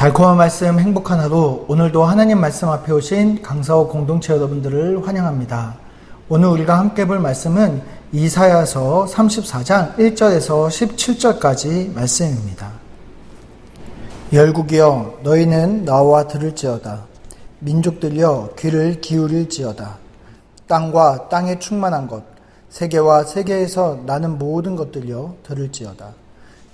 달콤한 말씀 행복한 하루, 오늘도 하나님 말씀 앞에 오신 강사호 공동체 여러분들을 환영합니다. 오늘 우리가 함께 볼 말씀은 이사야서 34장 1절에서 17절까지 말씀입니다. 열국이여 너희는 나와 들을지어다. 민족들이여 귀를 기울일지어다. 땅과 땅에 충만한 것, 세계와 세계에서 나는 모든 것들이여 들을지어다.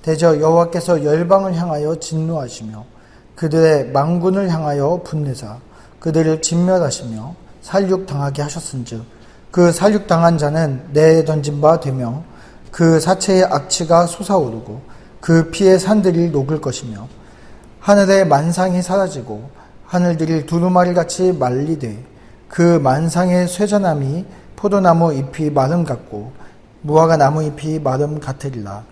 대저 여호와께서 열방을 향하여 진노하시며 그들의 망군을 향하여 분내사 그들을 진멸하시며 살육당하게 하셨은즉 그 살육당한 자는 내에 던진 바 되며 그 사체의 악취가 솟아오르고 그 피의 산들이 녹을 것이며 하늘의 만상이 사라지고 하늘들이 두루마리같이 말리되 그 만상의 쇠전함이 포도나무 잎이 마름 같고 무화과 나무 잎이 마름 같으리라.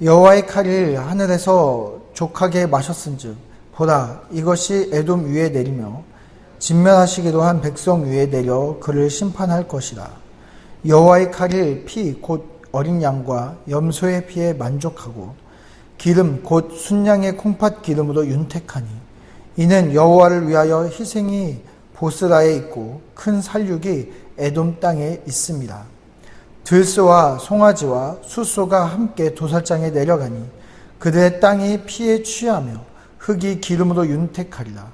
여호와의 칼을 하늘에서 족하게 마셨은즉 보라 이것이 에돔 위에 내리며 진멸하시기로 한 백성 위에 내려 그를 심판할 것이라. 여호와의 칼이 피 곧 어린 양과 염소의 피에 만족하고 기름 곧 순양의 콩팥 기름으로 윤택하니 이는 여호와를 위하여 희생이 보스라에 있고 큰 살육이 에돔 땅에 있습니다. 들소와 송아지와 숫소가 함께 도살장에 내려가니 그들의 땅이 피에 취하며 흙이 기름으로 윤택하리라.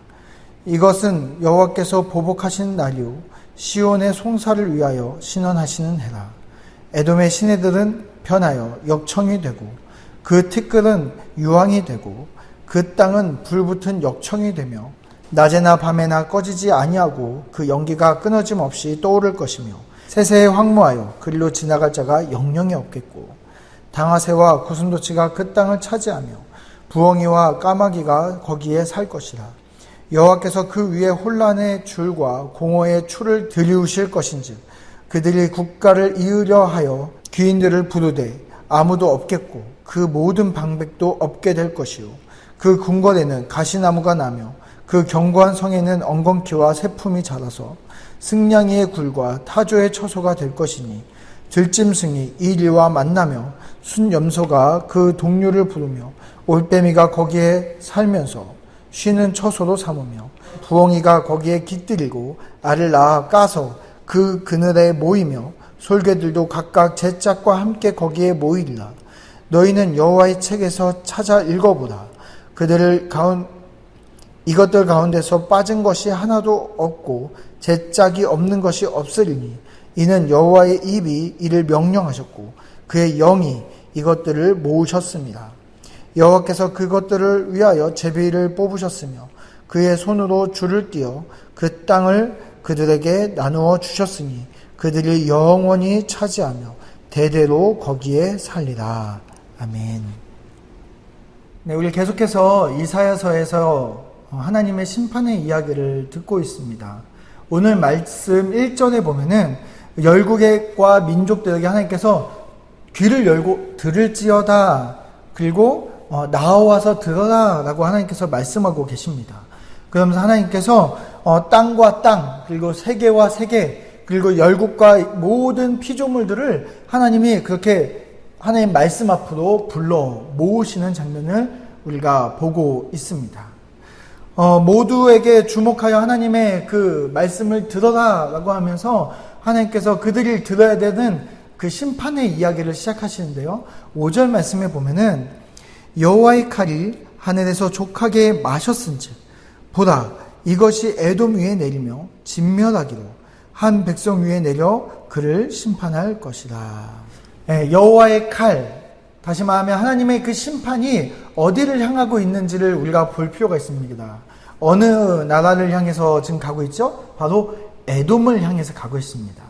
이것은 여호와께서 보복하신 날이요 시온의 송사를 위하여 신원하시는 해라. 에돔의 시내들은 변하여 역청이 되고 그 티끌은 유황이 되고 그 땅은 불붙은 역청이 되며 낮에나 밤에나 꺼지지 아니하고 그 연기가 끊어짐 없이 떠오를 것이며 세세에 황무하여 그리로 지나갈 자가 영영이 없겠고 당아새와 고슴도치가 그 땅을 차지하며 부엉이와 까마귀가 거기에 살 것이라. 여호와께서 그 위에 혼란의 줄과 공허의 추를 들이우실 것인즉 그들이 국가를 이으려 하여 귀인들을 부르되 아무도 없겠고 그 모든 방백도 없게 될 것이요 그 궁궐에는 가시나무가 나며 그 견고한 성에는 엉겅퀴와 새품이 자라서 승냥이의 굴과 타조의 처소가 될 것이니 들짐승이 이리와 만나며 순염소가 그 동류를 부르며 올빼미가 거기에 살면서 쉬는 처소로 삼으며 부엉이가 거기에 깃들이고 알을 낳아 까서 그 그늘에 모이며 솔개들도 각각 제 짝과 함께 거기에 모이리라. 너희는 여호와의 책에서 찾아 읽어보라. 이것들 가운데서 빠진 것이 하나도 없고 제 짝이 없는 것이 없으리니 이는 여호와의 입이 이를 명령하셨고 그의 영이 이것들을 모으셨습니다. 여호와께서 그것들을 위하여 제비를 뽑으셨으며 그의 손으로 줄을 띄어 그 땅을 그들에게 나누어 주셨으니 그들이 영원히 차지하며 대대로 거기에 살리라. 아멘. 네, 우리 계속해서 이사야서에서 하나님의 심판의 이야기를 듣고 있습니다. 오늘 말씀 1절에 보면은 열국과 민족들에게 하나님께서 귀를 열고 들을지어다 그리고 나와서 들어라 라고 하나님께서 말씀하고 계십니다. 그러면서 하나님께서 땅과 땅 그리고 세계와 세계 그리고 열국과 모든 피조물들을 하나님이 그렇게 하나님 말씀 앞으로 불러 모으시는 장면을 우리가 보고 있습니다. 모두에게 주목하여 하나님의 그 말씀을 들어라 라고 하면서 하나님께서 그들이 들어야 되는 그 심판의 이야기를 시작하시는데요. 5절 말씀에 보면은 여호와의 칼이 하늘에서 족하게 마셨은즉 보라 이것이 에돔 위에 내리며 진멸하기로 한 백성 위에 내려 그를 심판할 것이라. 네, 여호와의 칼, 다시 말하면 하나님의 그 심판이 어디를 향하고 있는지를 우리가 볼 필요가 있습니다. 어느 나라를 향해서 지금 가고 있죠? 바로 에돔을 향해서 가고 있습니다.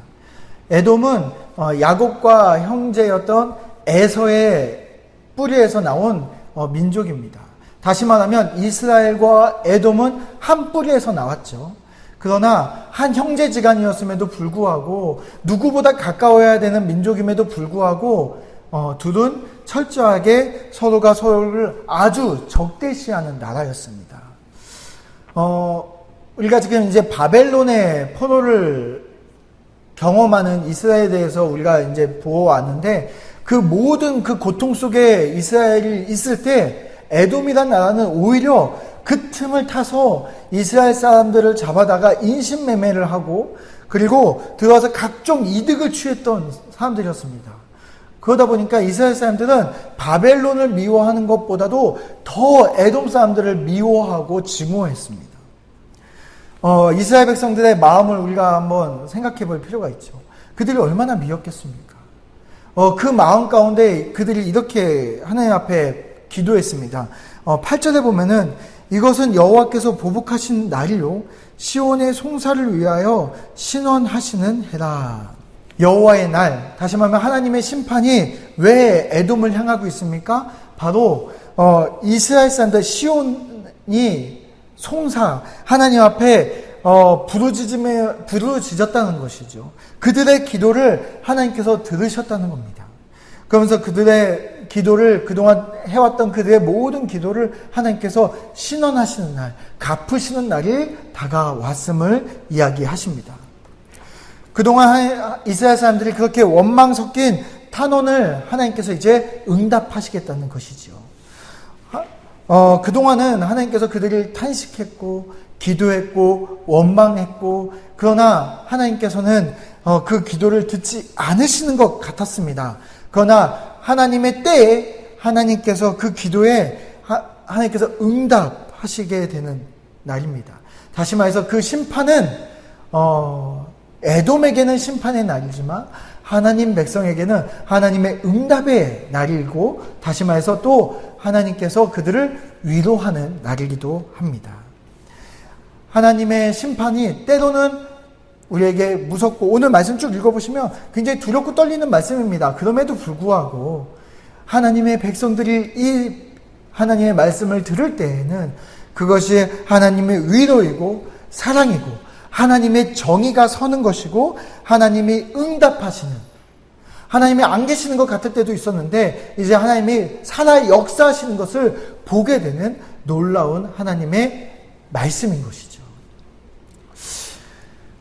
에돔은 야곱과 형제였던 에서의 뿌리에서 나온 민족입니다. 다시 말하면 이스라엘과 에돔은 한 뿌리에서 나왔죠. 그러나 한 형제지간이었음에도 불구하고 누구보다 가까워야 되는 민족임에도 불구하고 둘은 철저하게 서로가 서로를 아주 적대시하는 나라였습니다. 우리가 지금 이제 바벨론의 포로를 경험하는 이스라엘에 대해서 우리가 이제 보아왔는데 그 모든 그 고통 속에 이스라엘이 있을 때 에돔이란 나라는 오히려 그 틈을 타서 이스라엘 사람들을 잡아다가 인신매매를 하고 그리고 들어와서 각종 이득을 취했던 사람들이었습니다. 그러다 보니까 이스라엘 사람들은 바벨론을 미워하는 것보다도 더 에돔 사람들을 미워하고 증오했습니다. 이스라엘 백성들의 마음을 우리가 한번 생각해 볼 필요가 있죠. 그들이 얼마나 미웠겠습니까? 그 마음 가운데 그들이 이렇게 하나님 앞에 기도했습니다. 8절에 보면은 이것은 여호와께서 보복하신 날이요 시온의 송사를 위하여 신원하시는 해라. 여호와의 날, 다시 말하면 하나님의 심판이 왜 에돔을 향하고 있습니까? 바로 이스라엘 사람들 시온이 송사, 하나님 앞에 부르짖었다는 것이죠. 그들의 기도를 하나님께서 들으셨다는 겁니다. 그러면서 그들의 기도를, 그동안 해왔던 그들의 모든 기도를 하나님께서 신원하시는 날, 갚으시는 날이 다가왔음을 이야기하십니다. 그동안 이스라엘 사람들이 그렇게 원망 섞인 탄원을 하나님께서 이제 응답하시겠다는 것이죠. 그동안은 하나님께서 그들을 탄식했고, 기도했고, 원망했고, 그러나 하나님께서는 그 기도를 듣지 않으시는 것 같았습니다. 그러나 하나님의 때에 하나님께서 그 기도에 하나님께서 응답하시게 되는 날입니다. 다시 말해서 그 심판은 에돔에게는 심판의 날이지만 하나님 백성에게는 하나님의 응답의 날이고 다시 말해서 또 하나님께서 그들을 위로하는 날이기도 합니다. 하나님의 심판이 때로는 우리에게 무섭고 오늘 말씀 쭉 읽어보시면 굉장히 두렵고 떨리는 말씀입니다. 그럼에도 불구하고 하나님의 백성들이 이 하나님의 말씀을 들을 때에는 그것이 하나님의 위로이고 사랑이고 하나님의 정의가 서는 것이고 하나님이 응답하시는, 하나님이 안 계시는 것 같을 때도 있었는데 이제 하나님이 살아 역사하시는 것을 보게 되는 놀라운 하나님의 말씀인 것이죠.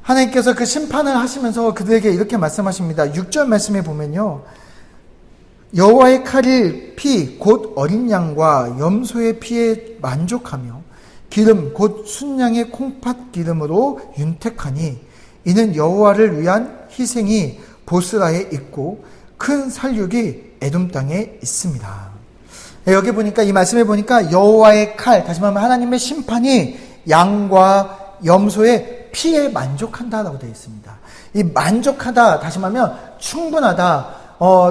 하나님께서 그 심판을 하시면서 그들에게 이렇게 말씀하십니다. 6절 말씀에 보면요, 여호와의 칼이 피 곧 어린 양과 염소의 피에 만족하며 기름 곧 순양의 콩팥 기름으로 윤택하니 이는 여호와를 위한 희생이 보스라에 있고 큰 살육이 에돔 땅에 있습니다. 여기 보니까 이 말씀에 보니까 여호와의 칼, 다시 말하면 하나님의 심판이 양과 염소의 피에 만족한다라고 되어 있습니다. 이 만족하다, 다시 말하면 충분하다,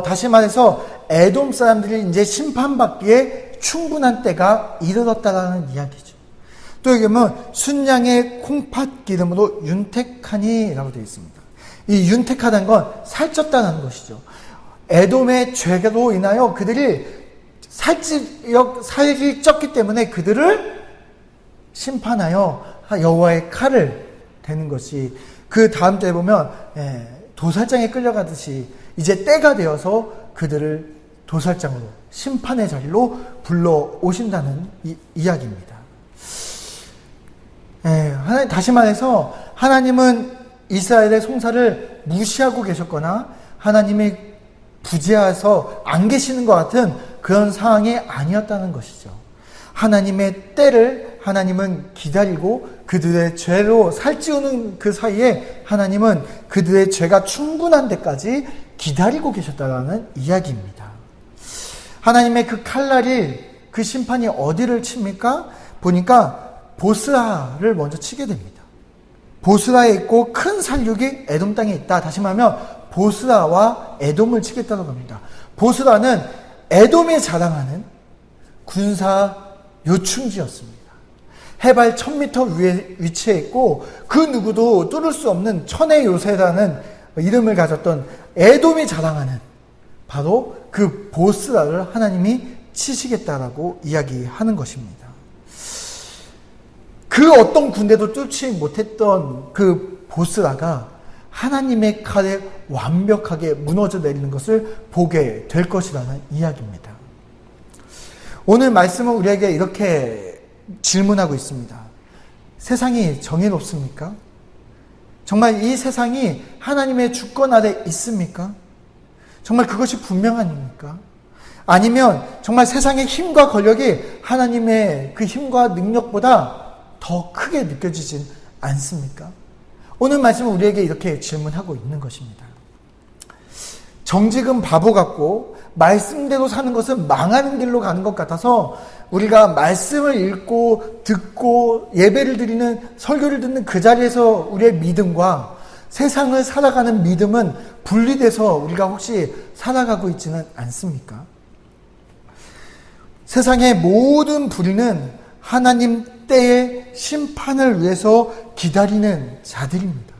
다시 말해서 에돔 사람들이 이제 심판받기에 충분한 때가 이르렀다라는 이야기죠. 또 여기 보면 순양의 콩팥 기름으로 윤택하니 라고 되어 있습니다. 이 윤택하다는 건 살쪘다는 것이죠. 에돔의 죄로 인하여 그들이 살이 쪘기 때문에 그들을 심판하여 여호와의 칼을 되는 것이, 그 다음 때에 보면 도살장에 끌려가듯이 이제 때가 되어서 그들을 도살장으로, 심판의 자리로 불러오신다는 이야기입니다. 다시 말해서 하나님은 이스라엘의 송사를 무시하고 계셨거나 하나님이 부재해서 안 계시는 것 같은 그런 상황이 아니었다는 것이죠. 하나님의 때를 하나님은 기다리고 그들의 죄로 살찌우는 그 사이에 하나님은 그들의 죄가 충분한 데까지 기다리고 계셨다는 이야기입니다. 하나님의 그 칼날이, 그 심판이 어디를 칩니까? 보니까 보스라를 먼저 치게 됩니다. 보스라에 있고 큰 살육이 에돔 땅에 있다. 다시 말하면 보스라와 에돔을 치겠다고 합니다. 보스라는 에돔이 자랑하는 군사 요충지였습니다. 해발 1000m 위에 위치해 있고 그 누구도 뚫을 수 없는 천의 요새라는 이름을 가졌던 에돔이 자랑하는 바로 그 보스라를 하나님이 치시겠다라고 이야기하는 것입니다. 그 어떤 군대도 뚫지 못했던 그 보스라가 하나님의 칼에 완벽하게 무너져 내리는 것을 보게 될 것이라는 이야기입니다. 오늘 말씀은 우리에게 이렇게 질문하고 있습니다. 세상이 정의롭습니까? 정말 이 세상이 하나님의 주권 아래 있습니까? 정말 그것이 분명합니까? 아니면 정말 세상의 힘과 권력이 하나님의 그 힘과 능력보다 더 크게 느껴지진 않습니까? 오늘 말씀은 우리에게 이렇게 질문하고 있는 것입니다. 정직은 바보 같고 말씀대로 사는 것은 망하는 길로 가는 것 같아서 우리가 말씀을 읽고 듣고 예배를 드리는 설교를 듣는 그 자리에서 우리의 믿음과 세상을 살아가는 믿음은 분리돼서 우리가 혹시 살아가고 있지는 않습니까? 세상의 모든 불의는 하나님 때의 심판을 위해서 기다리는 자들입니다.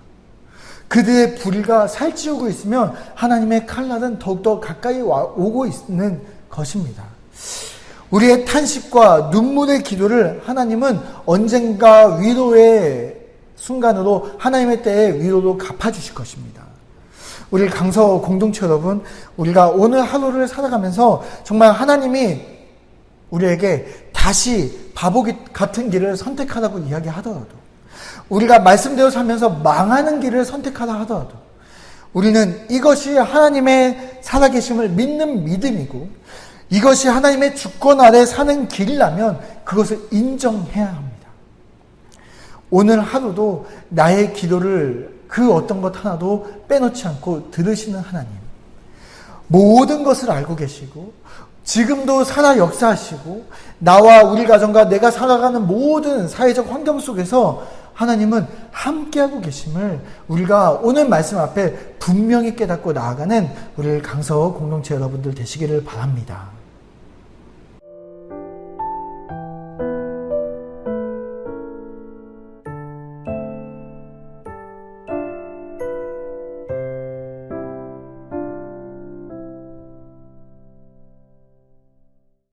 그들의 불의가 살찌우고 있으면 하나님의 칼날은 더욱더 가까이 오고 있는 것입니다. 우리의 탄식과 눈물의 기도를 하나님은 언젠가 위로의 순간으로 하나님의 때에 위로로 갚아주실 것입니다. 우리 강서 공동체 여러분, 우리가 오늘 하루를 살아가면서 정말 하나님이 우리에게 다시 바보 같은 길을 선택하라고 이야기하더라도, 우리가 말씀대로 살면서 망하는 길을 선택하라 하더라도 우리는 이것이 하나님의 살아계심을 믿는 믿음이고 이것이 하나님의 주권 아래 사는 길이라면 그것을 인정해야 합니다. 오늘 하루도 나의 기도를 그 어떤 것 하나도 빼놓지 않고 들으시는 하나님, 모든 것을 알고 계시고 지금도 살아 역사하시고 나와 우리 가정과 내가 살아가는 모든 사회적 환경 속에서 하나님은 함께하고 계심을 우리가 오늘 말씀 앞에 분명히 깨닫고 나아가는 우리 강서 공동체 여러분들 되시기를 바랍니다.